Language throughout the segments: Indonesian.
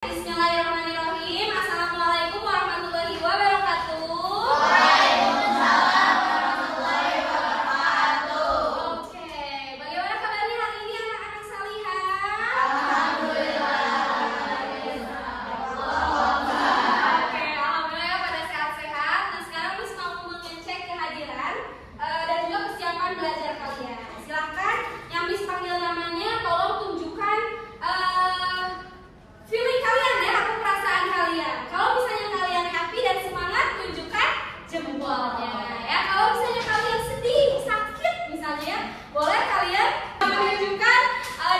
Bismillahirrahmanirrahim. Assalamualaikum warahmatullahi wabarakatuh. Waalaikumsalam warahmatullahi wabarakatuh. Oke, bagaimana kabarnya hari ini anak-anak salihah? Alhamdulillah. Oke, alhamdulillah pada sehat-sehat. Nah, sekarang Miss mau mengecek kehadiran dan juga kesiapan belajar kalian. Silakan yang Miss panggil namanya, tolong tunjukkan feeling kalian ya, atau perasaan kalian. Kalau misalnya kalian happy dan semangat, tunjukkan jempolnya ya. Kalau misalnya kalian sedih, sakit misalnya ya, boleh kalian menunjukkan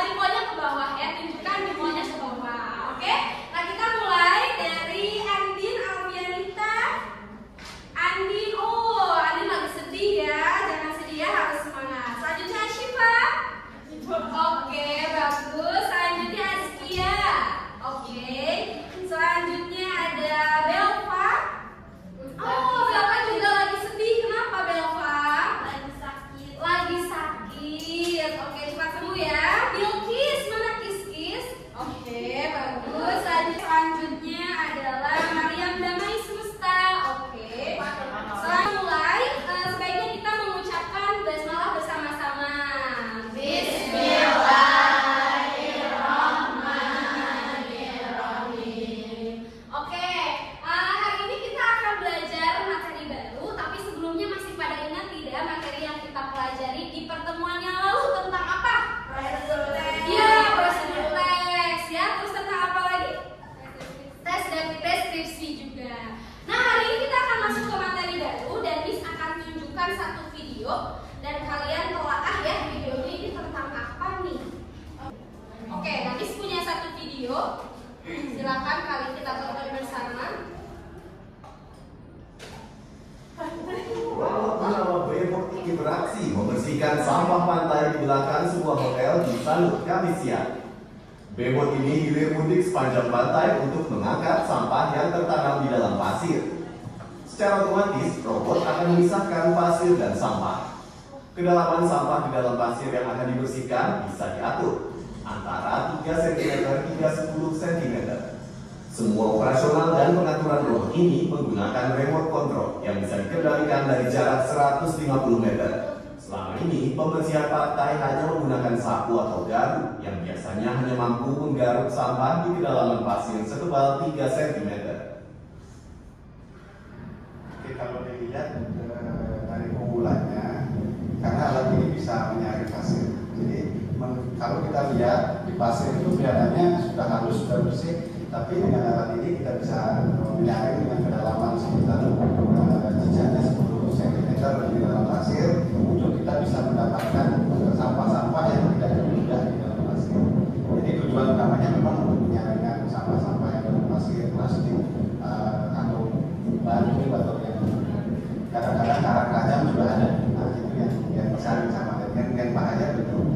jempolnya ke bawah ya. Tunjukkan jempolnya ke bawah. Oke? Nah, kita mulai dari Andin Alfianita. Andin, oh Andin lagi sedih ya. Jangan sedih ya, harus semangat. Selanjutnya Syifa. Oke, bagus. Selanjutnya Azkia. Oke, selanjutnya ada Belva. Oh, Belva juga lagi sedih. Kenapa Belva? Lagi sakit. Lagi sakit. Oke, cepat sembuh ya. Bilkis, mana Kis-Kis? Oke, bagus. Selanjutnya adalah Mariam Damai Semesta. Oke. Setelah mulai, sebaiknya kita mengucapkan basmalah bersama-sama. Oke, hari ini kita akan belajar materi baru, tapi sebelumnya masih pada ingat tidak materi yang kita pelajari di pertemuan yang lalu tentang apa? Iya, prosedur tes ya. Terus tentang apa lagi? Tes dan deskripsi juga. Nah, hari ini kita akan masuk ke materi baru dan Miss akan tunjukkan satu video dan kalian telaah ya videonya ini tentang apa nih. Oke, nah Miss punya satu video. Silakan kali kita tonton bersama. Robot bernama Bebot ini beraksi membersihkan sampah pantai di belakang sebuah hotel di Sanur, Kamis siang. Bebot ini hilir mudik sepanjang pantai untuk mengangkat sampah yang tertanam di dalam pasir. Secara otomatis, robot akan memisahkan pasir dan sampah. Kedalaman sampah di dalam pasir yang akan dibersihkan bisa diatur antara 3 cm hingga 10 cm. Semua operasional dan pengaturan robot ini menggunakan remote control yang bisa dikendalikan dari jarak 150 meter. Selama ini, pembersihan pantai hanya menggunakan sapu atau garuk yang biasanya hanya mampu menggaruk sampah di kedalaman pasir setebal 3 cm. Oke, kalau dilihat dari unggulannya, karena alat ini bisa menyaring pasir. Jadi kalau kita lihat di pasir itu kelihatannya sudah halus, sudah bersih, tapi dengan alat ini kita bisa menyaring dengan kedalaman sekitar jejaknya 10 cm di dalam pasir untuk kita bisa mendapatkan sampah-sampah yang tidak mudah di dalam pasir. Jadi tujuan utamanya memang untuk menyaringkan sampah-sampah yang dalam pasir, plastik atau batu atau yang kadang-kadang karat tajam juga ada. Nah, itu yang disaring sama yang bahaya betul.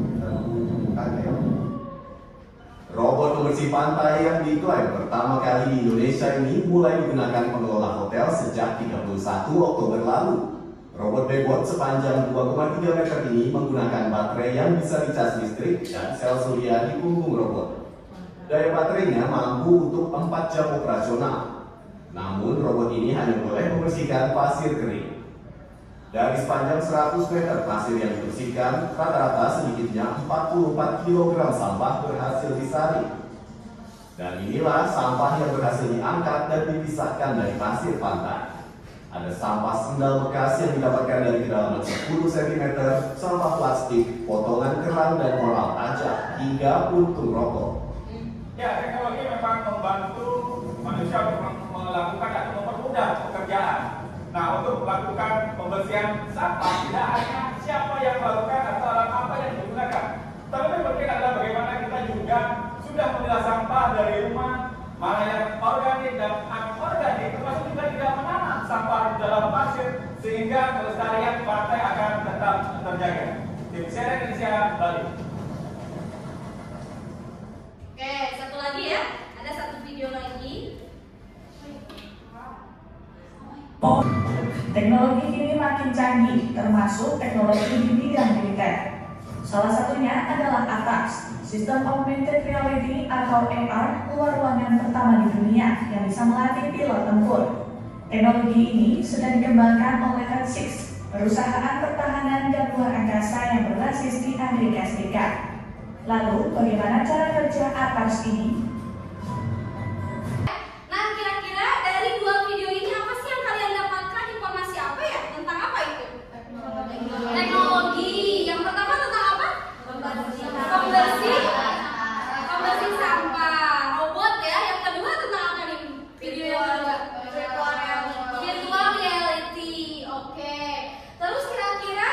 Robot pembersih pantai yang diklaim pertama kali di Indonesia ini mulai digunakan pengelola hotel sejak 31 Oktober lalu. Robot Bebot sepanjang 2,3 meter ini menggunakan baterai yang bisa dicas listrik dan sel surya di punggung robot. Daya baterainya mampu untuk 4 jam operasional. Namun robot ini hanya boleh membersihkan pasir kering. Dari sepanjang 100 meter pasir yang dibersihkan, rata-rata sedikitnya 44 kg sampah berhasil disaring. Dan inilah sampah yang berhasil diangkat dan dipisahkan dari pasir pantai. Ada sampah sendal bekas yang didapatkan dari kedalaman 10 cm, sampah plastik, potongan kerang dan moral tajam, hingga puntung rokok. Ya, teknologi memang membantu manusia untuk melakukan atau mempermudah pekerjaan. Nah, untuk melakukan pembersihan sampah tidak hanya siapa yang melakukan atau alat apa yang digunakan, tapi penting adalah bagaimana kita juga sudah memilah sampah dari rumah, mana yang organik dan anorganik, termasuk juga tidak menanam sampah di dalam pasir sehingga kelestarian pantai akan tetap terjaga. Tim CNN Indonesia Bali. Oke, satu lagi ya. Ada satu video lagi. Teknologi kini makin canggih, termasuk teknologi di bidang militer. Salah satunya adalah ATARS, Sistem Augmented Reality atau AR luar ruangan pertama di dunia yang bisa melatih pilot tempur. Teknologi ini sudah dikembangkan oleh T6, perusahaan pertahanan dan luar angkasa yang berbasis di Amerika Serikat. Lalu, bagaimana cara kerja ATARS ini? Nah, kira-kira dari dua video ini apa sih yang kalian dapatkan? Informasi apa ya? Tentang apa itu? Teknologi. Yang pertama tentang apa? Pembersih sampah. Robot ya. Yang kedua tentang apa nih? Video yang kedua? Virtual reality. Oke. Terus kira-kira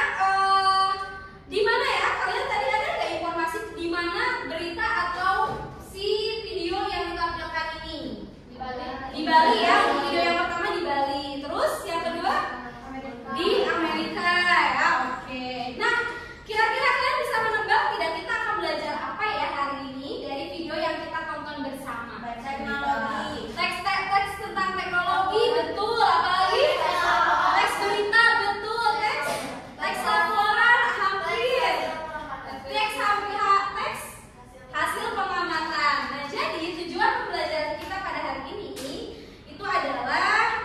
di mana ya? Kalian tadi ada nggak informasi di mana berita atau si video yang ditampilkan ini? Di Bali ya. Video yang pertama di Bali. Terus yang kedua di Amerika ya. Oke. Nah, kira-kira kalian bisa menebak tidak kita akan belajar apa ya hari ini dari video yang kita tonton bersama? Teknologi. Teks tentang teknologi, betul. Apalagi teks berita, betul. Teks laporan, hampir. Teks hasil pengamatan. Nah, jadi tujuan pembelajaran kita pada hari ini itu adalah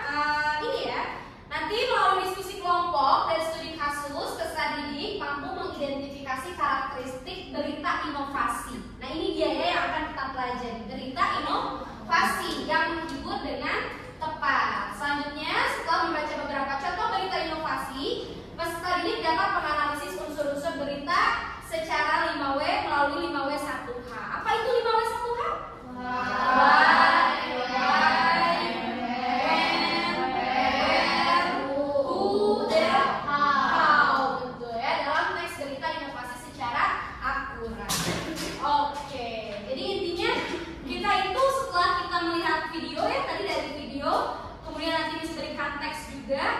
ini ya. Nanti melalui diskusi kelompok dan studi kasus, peserta didik mampu mengidentifikasi karakteristik berita inovasi. Nah, ini dia ya yang akan kita pelajari, berita inovasi yang menghibur dengan tepat. Selanjutnya, setelah membaca beberapa contoh berita inovasi, peserta didik dapat menganalisis unsur-unsur berita secara 5W melalui 5W1H. Apa itu 5W1H?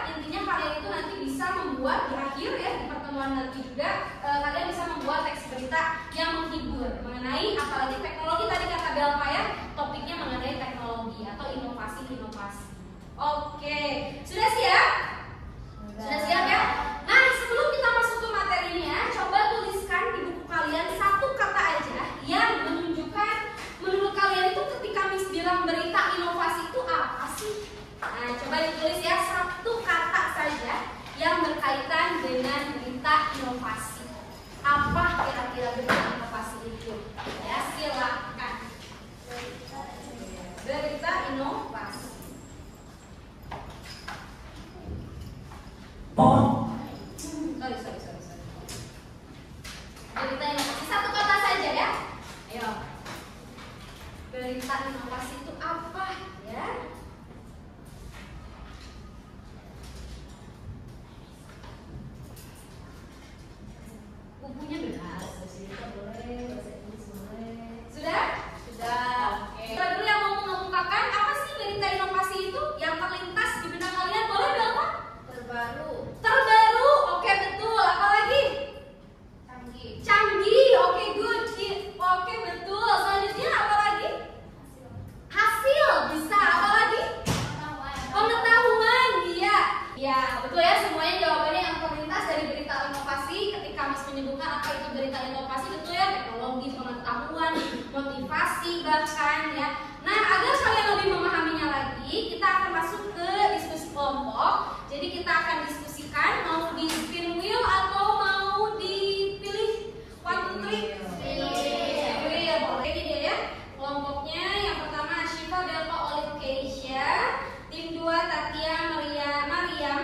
Intinya kalian itu nanti bisa membuat di akhir ya di pertemuan nanti juga kalian bisa membuat teks berita yang menghibur mengenai apalagi teknologi. Tadi kata Belva ya, topiknya mengenai teknologi atau inovasi-inovasi. Oke, sudah siap? Sudah siap ya? Nah, sebelum kita masuk ke materinya, coba tuliskan di buku kalian satu kata aja yang menunjukkan menurut kalian itu ketika Miss bilang berita inovasi itu apa sih? Nah, coba ditulis ya satu kata saja yang berkaitan dengan berita inovasi. Apa kira-kira berita inovasi itu? Ya, silakan. Berita inovasi. Sorry. Berita inovasi satu kata saja ya. Ayo. Berita inovasi itu apa ya? Bukunya benar, bahasa Indonesia boleh, bahasa Inggris boleh. Sudah? Oke. Kita dulu yang mau mengemukakan apa sih berita inovasi itu yang terlintas di benak kalian, boleh Belva? Terbaru, oke betul. Apa lagi? Canggih, oke good. Oke betul. Selanjutnya apa lagi? Hasil, bisa. Apa lagi? Pengetahuan, iya. Ya, betul ya, semuanya jawabannya yang terlintas dari berita inovasi. Ketika Miss menyebutkan apa itu berita inovasi, betul ya, teknologi, pengetahuan, motivasi bahkan ya. Nah, agar kalian lebih memahaminya lagi, kita akan masuk ke diskusi kelompok. Jadi kita akan diskusikan mau di spin wheel atau mau dipilih 1, 2, 3. Wheel, boleh ini ya. Kelompoknya yang pertama Ashifa, Belva, Olive, Keisha. Tim 2 Tatia, Mariam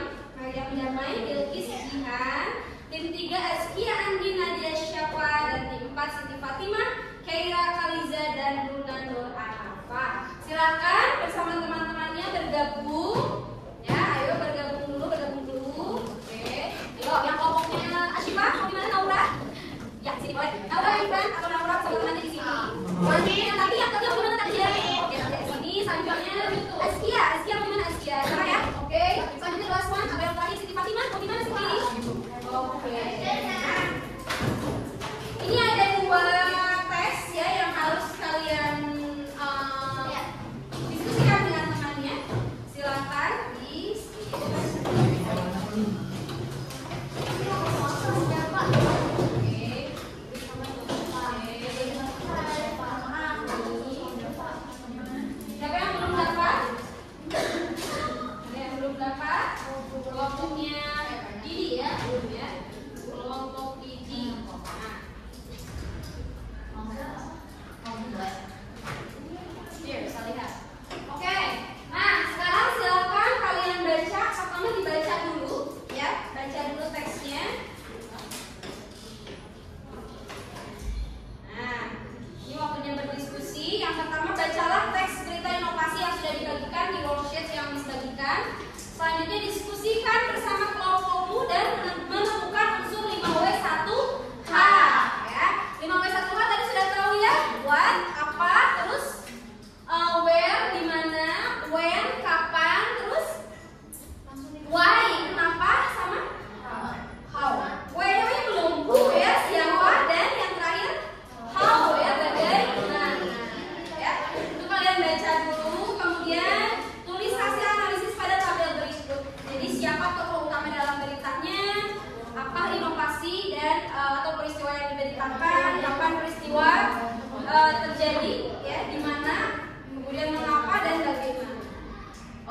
Damai, Bilkis, Jihan. Tim 3 Askia, Andi, Nadia, Syafa. Dan tim 4 Siti Fatimah, Keira, Khaliza, dan Luna Nur Anafa. Silakan bersama teman-temannya bergabung. Ya, ayo bergabung dulu. Oke. Yuk, yang kelompoknya Ashifa, mau dimana Naura? Ya, sini boleh. Naura, Ivan, atau Naura sama temannya di sini. Oke, yang tadi mau dimana tadi? Oke, nanti di sini. Selanjutnya Askia mau dimana Askia? Sana ya. Oke. Selanjutnya last one, apa yang terakhir Siti Fatimah, mau dimana Siti? Oke. Ini ada 2 tes ya yang harus kalian diskusikan dengan temannya. Silakan di Oke.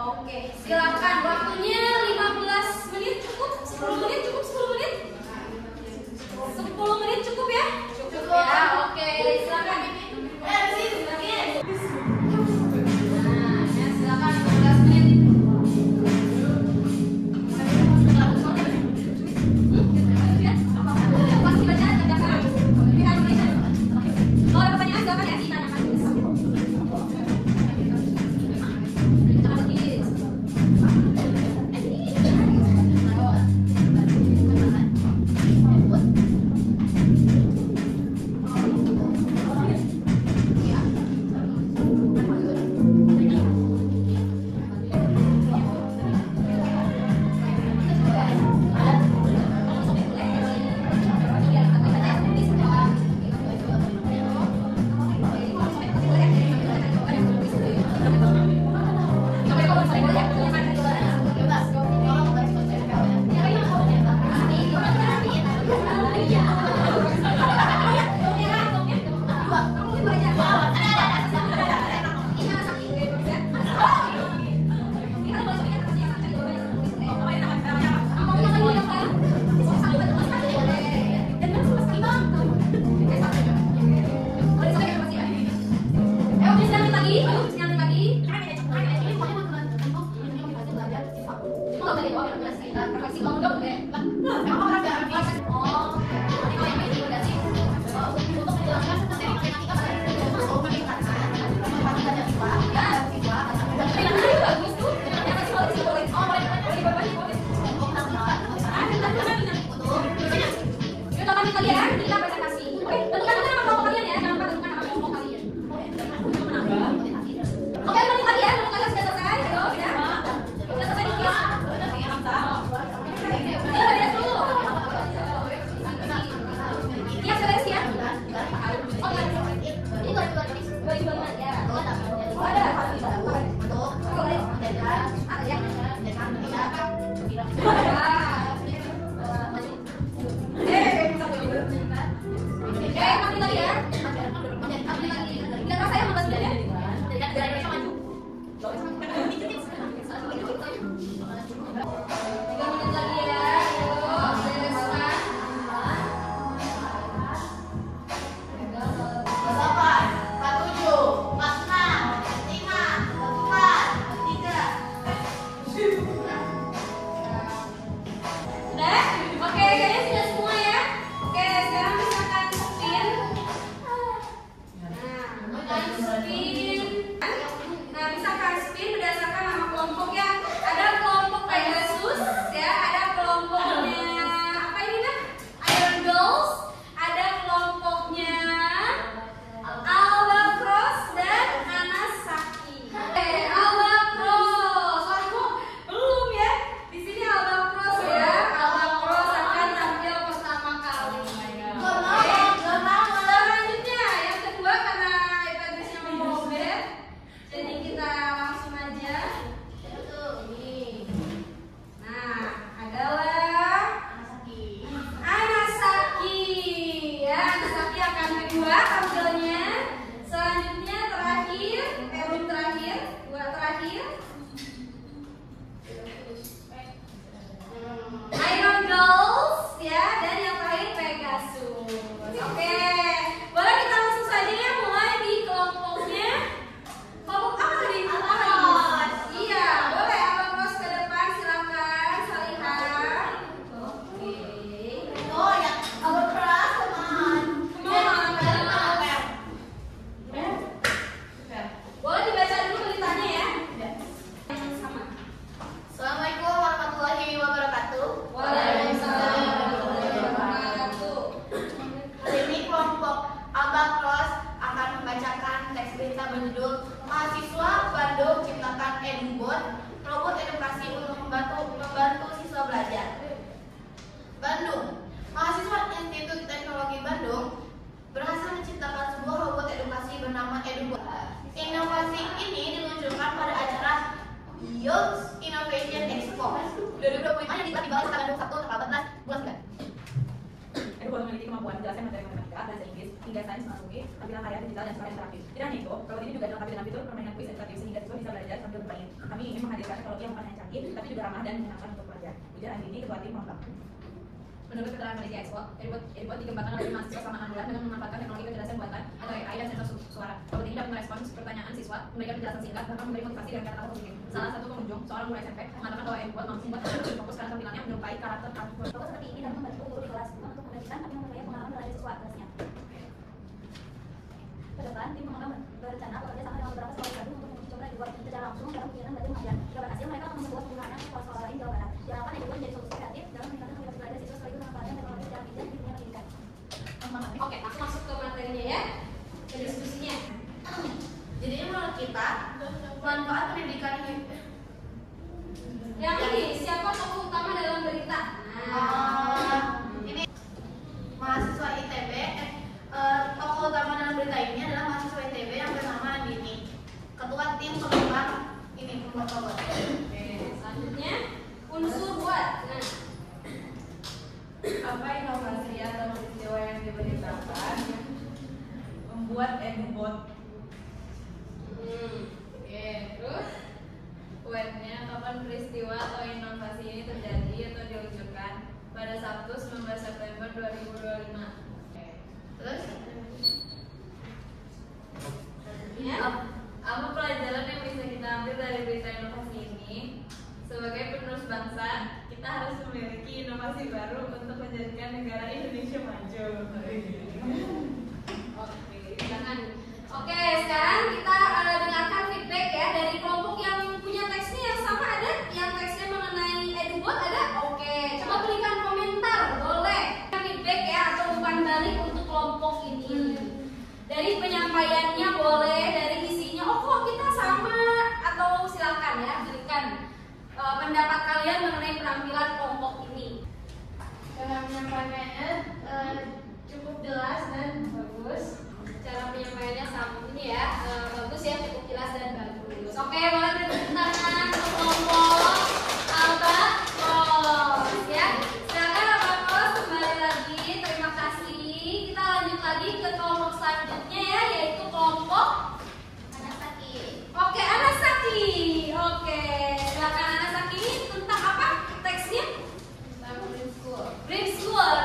Oke, silakan. Waktunya 15 menit cukup? 10 menit cukup? 10 menit? 10 menit cukup ya? Cukup ya. Oke, silakan. Silakan 15 menit. Youth Innovation Expo 2025 yang digelar di Bali tanggal 21 tanggal 14 bulan 9. Edu memiliki kemampuan menjelaskan materi matematika, bahasa Inggris, hingga sains memasuki tampilan layar digital dan secara interaktif. Tidak hanya itu, robot ini juga dilengkapi dengan fitur permainan kuis edukatif sehingga siswa bisa belajar sambil bermain. Kami ingin menghadirkan dingin, tapi juga ramah dan menyenangkan untuk pelajar. Ujar Andini, Ketua Tim Mambang. Menurut keterangan panitia Expo, Airport dikembangkan oleh mahasiswa selama 6 bulan dengan memanfaatkan teknologi kecerdasan buatan atau AI dan sensor suara. Robot ini dapat merespons pertanyaan siswa, memberikan penjelasan singkat, bahkan memberi motivasi dan kata-kata positif. Salah satu pengunjung, seorang guru SMP, mengatakan bahwa Airport mampu membuat anak berfokus karena tampilannya menyerupai karakter kartun. Robot seperti ini dapat membantu guru di kelas untuk menggantikan tapi memperkaya pengalaman belajar siswa kelasnya. Ke depan, tim pengembang berencana bekerja sama dengan beberapa sekolah baru untuk menguji coba dibuat secara langsung dalam kegiatan belajar mengajar. Jika berhasil, mereka akan membuat penggunaan ke sekolah-sekolah lain di Jawa Barat. Diharapkan Airport menjadi solusi kreatif dalam meningkatkan kualitas belajar siswa sekaligus memanfaatkan teknologi secara bijak di dunia pendidikan. Oke, aku masuk ke materinya ya, ke diskusinya. Jadi menurut kita, manfaat pendidikan Yang ini, siapa tokoh utama dalam berita? ini mahasiswa ITB, tokoh utama dalam berita ini adalah mahasiswa ITB yang bernama Andini, ketua tim pengembang ini pembuat robot. Oke, selanjutnya unsur buat. Nah, Apa inovasi atau peristiwa yang diberitakan membuat EduBot? Oke, terus webnya kapan peristiwa atau inovasi ini terjadi atau diluncurkan? Pada Sabtu 19 September 2025. Oke. Terus Ya. Apa pelajaran yang bisa kita ambil dari berita inovasi ini? Sebagai penerus bangsa, kita harus memiliki inovasi baru untuk menjadikan negara Indonesia maju. Oke, silakan. Oke, sekarang kita dengarkan feedback ya dari kelompok yang punya teksnya yang sama ada, yang teksnya mengenai EduBot ada. Oke, coba berikan komentar, boleh. Feedback ya atau umpan balik untuk kelompok ini. Dari penyampaiannya boleh, dari isinya. Oh kok kita sama atau silakan ya berikan pendapat kalian mengenai penampilan kelompok ini. cara penyampaiannya cukup jelas dan Bagus. Cara penyampaiannya sama ini ya, bagus ya, cukup jelas dan bagus. Oke, boleh beri tepuk tangan untuk kelompok Albatros ya. Silakan Albatros kembali lagi. Terima kasih. Kita lanjut lagi ke kelompok selanjutnya ya, yaitu kelompok Anasaki. Oke, Anasaki. Oke, silakan Anasaki. Tentang apa teksnya? Dream School.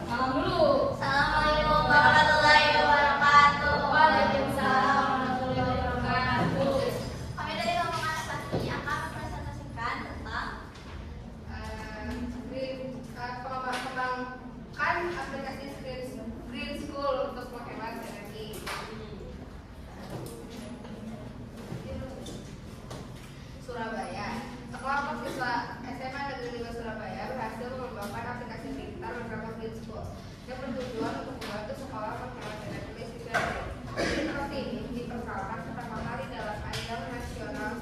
Malam dulu. Assalamualaikum warahmatullahi wabarakatuh. Waalaikumsalam warahmatullahi wabarakatuh. Kami dari kelompok Anasaki akan mempresentasikan tentang mengembangkan aplikasi Green School untuk menghemat energi. Surabaya. Sekelompok siswa SMA Negeri 5 Surabaya berhasil mengembangkan aplikasi pintar bernama Green School yang bertujuan untuk membantu sekolah menghemat energi listrik. Inovasi ini diperkenalkan pertama kali dalam ajang nasional.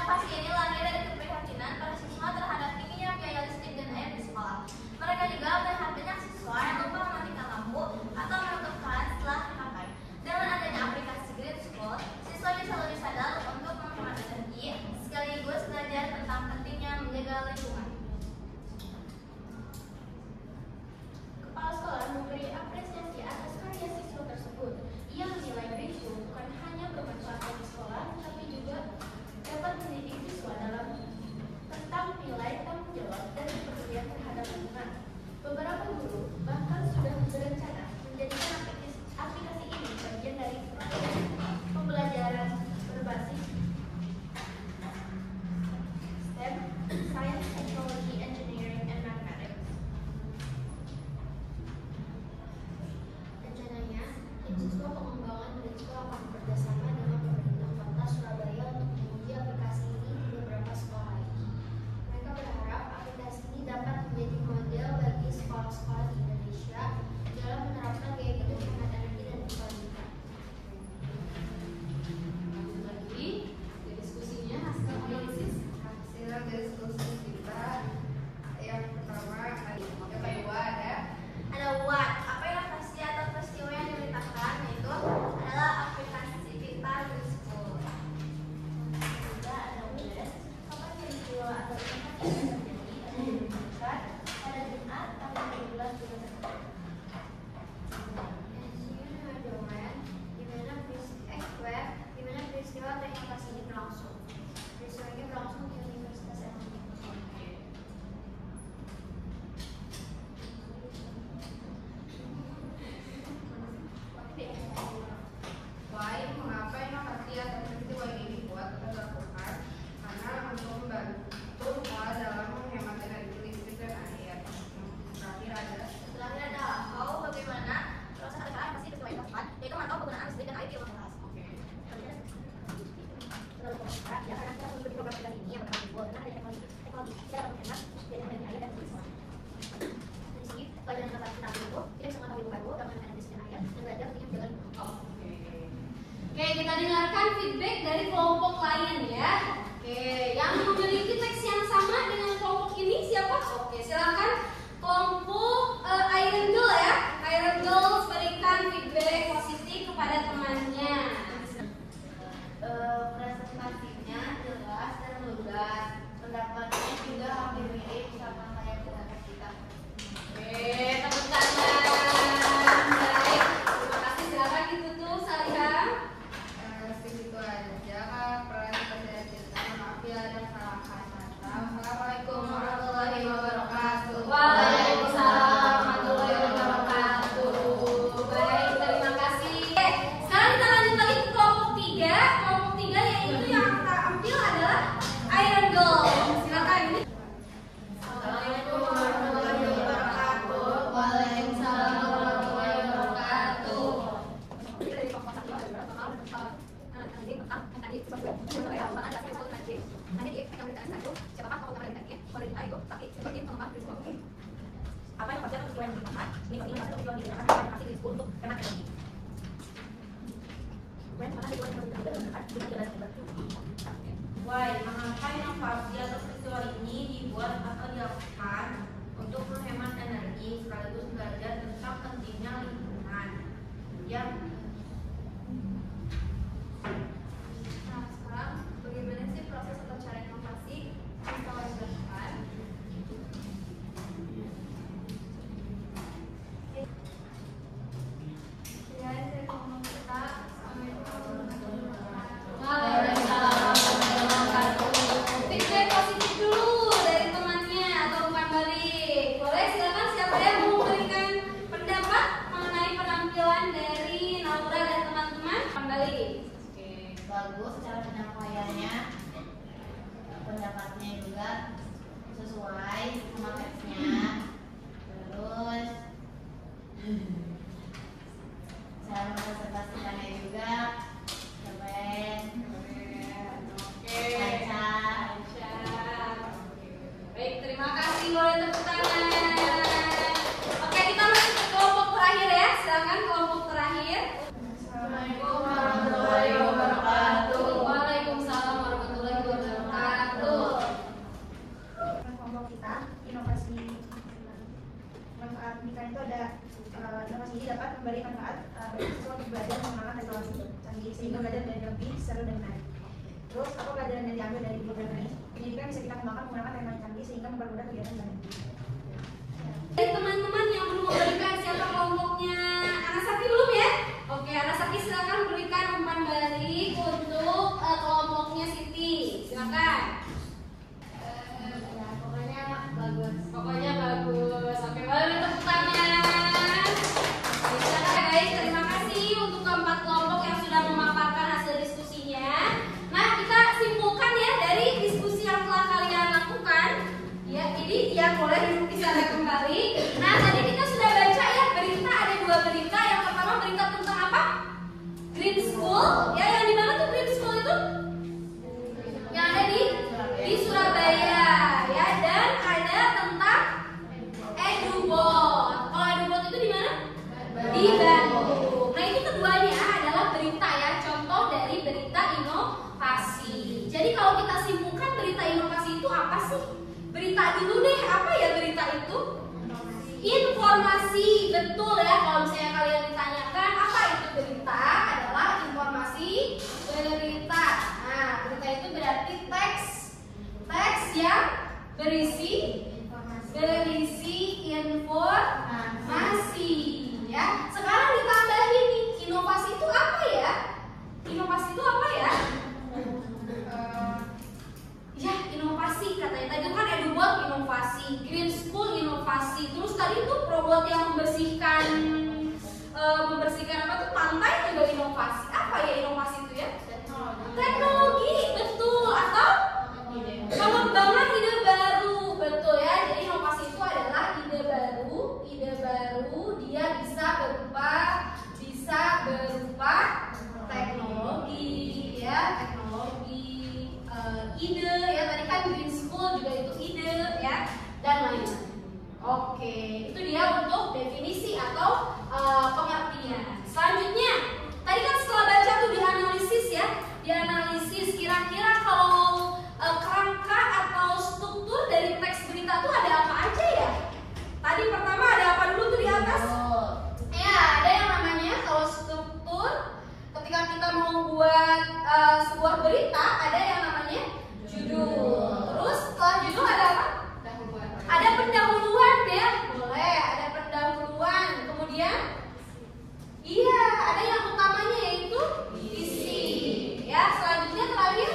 inovasi ini lahir dari keprihatinan para siswa terhadap tingginya biaya listrik dan air di sekolah. Mereka juga melihat banyak siswa yang lupa mematikan lampu atau menutup keran setelah dipakai. Dengan adanya aplikasi Green School, siswa bisa lebih sadar untuk menghemat energi, sekaligus belajar tentang pentingnya menjaga lingkungan. memberikan feedback dari kelompok lain ya. Oke, yang memiliki teks yang sama dengan kelompok ini siapa? Oke, silakan kelompok Iron Girl ya. Iron Girl berikan feedback positif kepada temannya. Presentasinya jelas dan lugas. Pendapatnya juga hampir mirip sama kayak pendapat kita. Oke, tepuk tangan. Baik, terima kasih. Silakan ditutup Salihah. Segitu aja Kak. Maaf ya ada salah kata. Assalamualaikum warahmatullahi wabarakatuh. Waalaikumsalam warahmatullahi wabarakatuh. Baik, terima kasih. Sekarang kita lanjut lagi ke kelompok 3. Kelompok 3 yaitu yang kita ambil adalah Iron Girl. Silakan. Assalamualaikum warahmatullahi wabarakatuh. Waalaikumsalam warahmatullahi wabarakatuh. Apa yang pasti harus yang digunakan? Ini masih tujuan digunakan aplikasi di school untuk kena teknologi. Why, mengapa inovasi atau peristiwa ini dibuat atau dilakukan untuk menghemat energi sekaligus belajar tentang pentingnya lingkungan? Ya. Nah, sekarang bagaimana sih proses atau cara inovasi yang telah dilakukan? Ya, dari ngomong kita Waalaikumsalam warahmatullahi wabarakatuh. Feedback positif dulu dari temannya atau umpan balik. Boleh silakan siapa yang mau memberikan pendapat mengenai penampilan dari Naura dan teman-teman? Umpan balik. Oke, bagus cara penyampaiannya. Pendapatnya juga sesuai sama teksnya. Terus cara mempresentasikannya juga keren. Lancar. Baik, terima kasih. Boleh tepuk tangan. Oke, kita masuk ke kelompok terakhir ya. Silakan kelompok terakhir. Assalamualaikum warahmatullahi wabarakatuh. Waalaikumsalam warahmatullahi wabarakatuh. Kelompok kita inovasi manfaat pendidikan itu ada inovasi ini dapat memberi manfaat bagi siswa untuk belajar menggunakan teknologi canggih sehingga belajar menjadi lebih seru dan menarik. Terus apa pelajaran yang diambil dari program ini? Pendidikan bisa kita kembangkan menggunakan teknologi canggih sehingga mempermudah kegiatan belajar. Dari teman-teman yang belum memberikan siapa kelompoknya? Anasaki belum ya? Oke, Anasaki silakan berikan umpan balik untuk kelompoknya Siti. Silakan. Pokoknya bagus. Pokoknya bagus. Oke, boleh tepuk tangan. Silakan guys, terima kasih untuk keempat kelompok yang sudah memaparkan hasil diskusinya. Nah, kita simpulkan ya dari diskusi yang telah kalian lakukan. Ya, jadi yang boleh bisa kembali. Nah, tadi kita sudah baca ya berita, ada 2 berita. Yang pertama berita tentang apa? Green School. Ya, yang di mana tuh Green School itu? Yang ada di Surabaya. Ya, dan ada tentang EduBot. Kalau EduBot itu di mana? Di Bandung. Nah, itu keduanya adalah berita ya, contoh dari berita inovasi. Jadi kalau kita simpulkan berita inovasi itu apa sih? Berita dulu deh, apa ya berita itu? Informasi, betul ya. Kalau misalnya kalian ditanyakan apa itu berita, adalah informasi berita. Nah, berita itu berarti teks yang berisi informasi. Ya, sekarang ditambahin nih, inovasi itu apa ya? Inovasi itu apa ya? Ya, inovasi katanya. Tadi kan EduBot inovasi, Green School inovasi. Terus tadi tuh robot yang membersihkan apa tuh pantai juga inovasi. Apa ya inovasi itu ya? Teknologi, betul. Atau pengembangan ide baru, betul ya. Jadi inovasi itu adalah ide baru dia bisa membuat sebuah berita ada yang namanya judul. Terus setelah judul ada apa? Ada pendahuluan ya, boleh ada pendahuluan. Kemudian iya, ada yang utamanya yaitu isi. Ya, selanjutnya terakhir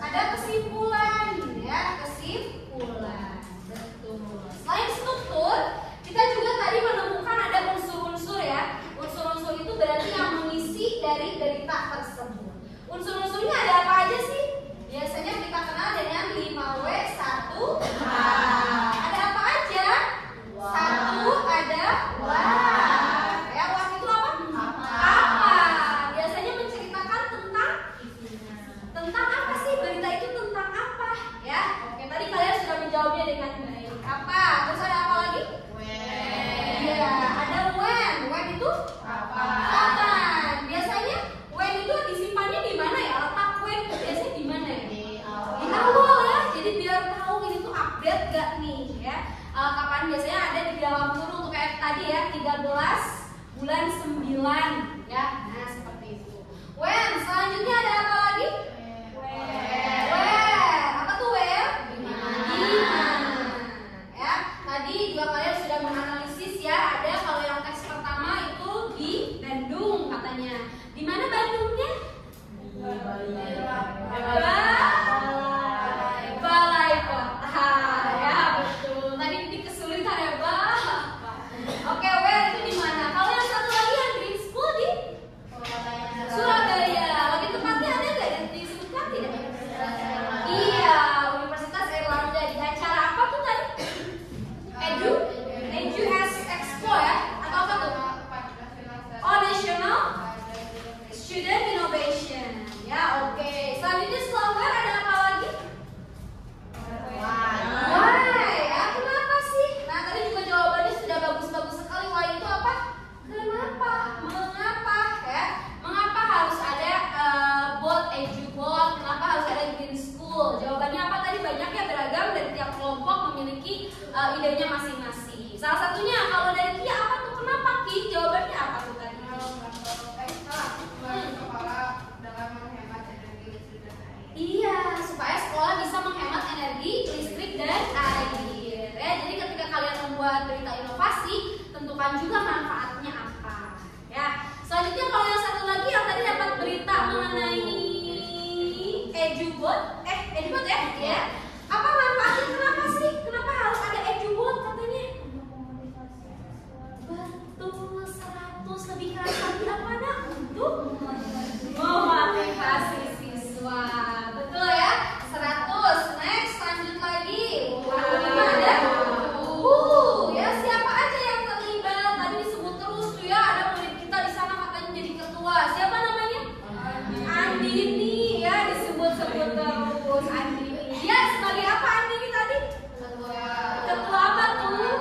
ada kesimpulan ya, kesimpulan. Betul. Selain struktur, kita juga tadi menemukan ada unsur-unsur ya. Unsur-unsur itu berarti yang mengisi dari berita tersebut. Unsur-unsurnya ada apa aja sih? Biasanya kita kenal dengan 5W1H. Ada apa aja? Satu ada what. Ya, what itu apa? Apa? Biasanya menceritakan tentang apa sih? Berita itu tentang apa? Ya, oke, tadi kalian sudah menjawabnya dengan baik. Apa? Terus ada apa lagi? Iya, ada when. When itu kapan? Biasanya when itu disimpannya di mana ya? Letak when itu biasanya di mana ya? Di awal ya. Jadi biar tahu ini tuh update gak nih ya. Kapan biasanya ada di dalam kurung tuh kayak tadi ya, 13 bulan 9 ya. Nah, seperti itu. When, selanjutnya ada apa lagi? Where. Apa tuh where? Di mana. Ya, tadi juga kalian sudah menganalisis ya, ada kalau yang teks pertama itu di Bandung katanya. Di mana Bandungnya? Balai Kota. Ya, betul. Tadi ini kesulitan ya, Bah. Oke, where itu di mana? Kalau yang satu lagi yang Green School di Surabaya. Lebih tepatnya ada nggak yang disebutkan tidak? Iya, Universitas Airlangga. Di acara apa tuh tadi? Edu Expo ya? Atau apa tuh? Oh, National Student Innovation. Ya, oke. Selanjutnya setelah where ada apa lagi? Why? Ya, kenapa sih? Nah, tadi juga jawabannya sudah bagus-bagus sekali. Why itu apa? Kenapa? Mengapa? Ya, mengapa harus ada bot, EduBot? Kenapa harus ada Green School? Jawabannya apa tadi? Banyak ya, beragam, dari tiap kelompok memiliki idenya masing-masing. Salah satunya kalau dari Kia apa tuh? Kenapa Ki? Jawabannya apa tuh tadi? Iya, supaya sekolah bisa menghemat energi listrik dan air. Ya, jadi ketika kalian membuat berita inovasi, tentukan juga manfaatnya apa. Ya, selanjutnya kalau yang satu lagi yang tadi dapat berita mengenai EduBot ya. Apa manfaatnya? Kenapa sih? Kenapa harus ada EduBot katanya? Betul, 100 lebih keras lagi apa nak? Untuk memotivasi siswa. Betul ya, 100. Next, lanjut lagi. 25 ada. Ya, siapa aja yang terlibat? Tadi disebut terus tuh ya, ada murid kita di sana katanya jadi ketua. Siapa namanya? Andini ya, disebut-sebut terus Andini. Dia sebagai apa Andini tadi? Ketua apa tuh?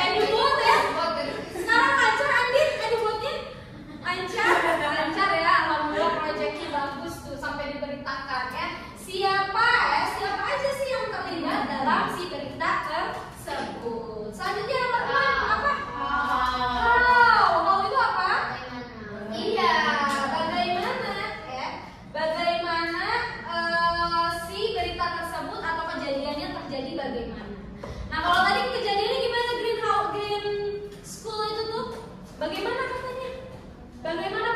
EduBot ya. Sekarang lancar Andin, EduBotnya? Lancar ya, alhamdulillah proyeknya bagus tuh sampai diberitakan ya. Siapa aja sih yang terlibat dalam si berita tersebut? Selanjutnya nomor 2 apa? How itu apa? Iya, bagaimana ya? Bagaimana si berita tersebut atau kejadiannya terjadi bagaimana? Nah, kalau tadi kejadiannya gimana Green School itu tuh? Bagaimana katanya? Bagaimana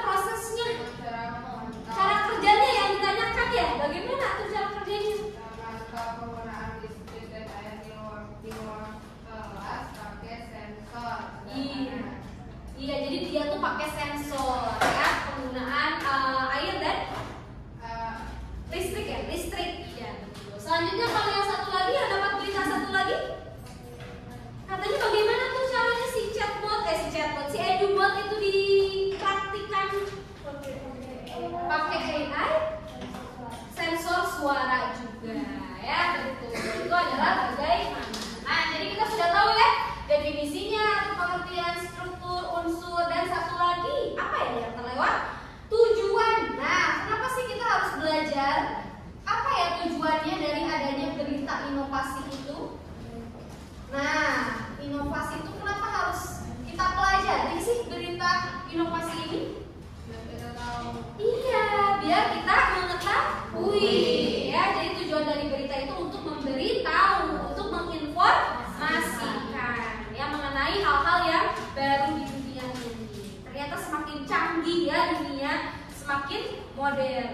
inovasi ini? Biar kita tahu. Iya, biar kita mengetahui. Ya, jadi tujuan dari berita itu untuk memberitahu, untuk menginformasikan, ya, mengenai hal-hal yang baru di dunia ini. Ternyata semakin canggih ya dunia, semakin modern.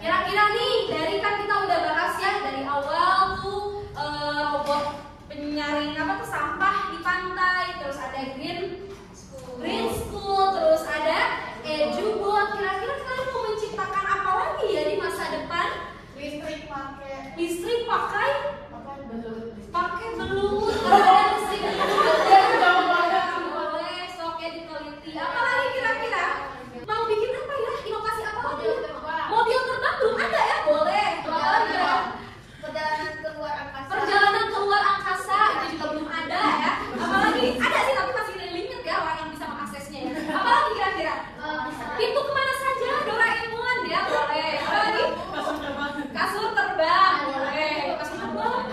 Kira-kira nih, dari kan kita udah bahas ya dari awal tuh robot penyaring sampah di pantai, terus ada green school, terus ada EduBot. Kira-kira kalian mau menciptakan apa lagi ya di masa depan? Listrik pakai belut. Kalau ada listrik belut ya boleh, sok ya diteliti. Apa lagi kira-kira? Mau bikin apa ya? Inovasi apa lagi? Mobil terbang belum ada ya? Boleh. Perjalanan keluar angkasa itu juga belum ada ya. Apalagi ada sih tapi masih limit ya orang yang bisa mengaksesnya ya. Apalagi kira-kira? Pintu kemana saja? Doraemon ya boleh. Apalagi? Kasur terbang boleh. Kasur terbang.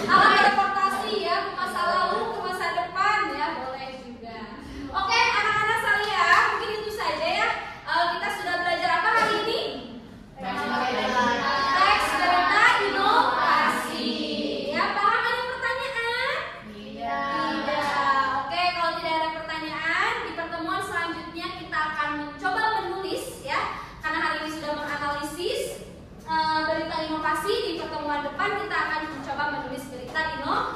Alat teleportasi ya ke masa lalu ke masa depan ya boleh juga. Oke anak-anak sekalian mungkin itu saja ya. Kita sudah belajar apa hari ini? Teks berita inovasi. Ya, paham ada pertanyaan? Tidak. Oke, kalau tidak ada pertanyaan, di pertemuan selanjutnya kita akan mencoba menulis ya. Karena hari ini sudah menganalisis berita inovasi, di pertemuan depan kita akan mencoba menulis berita inovasi.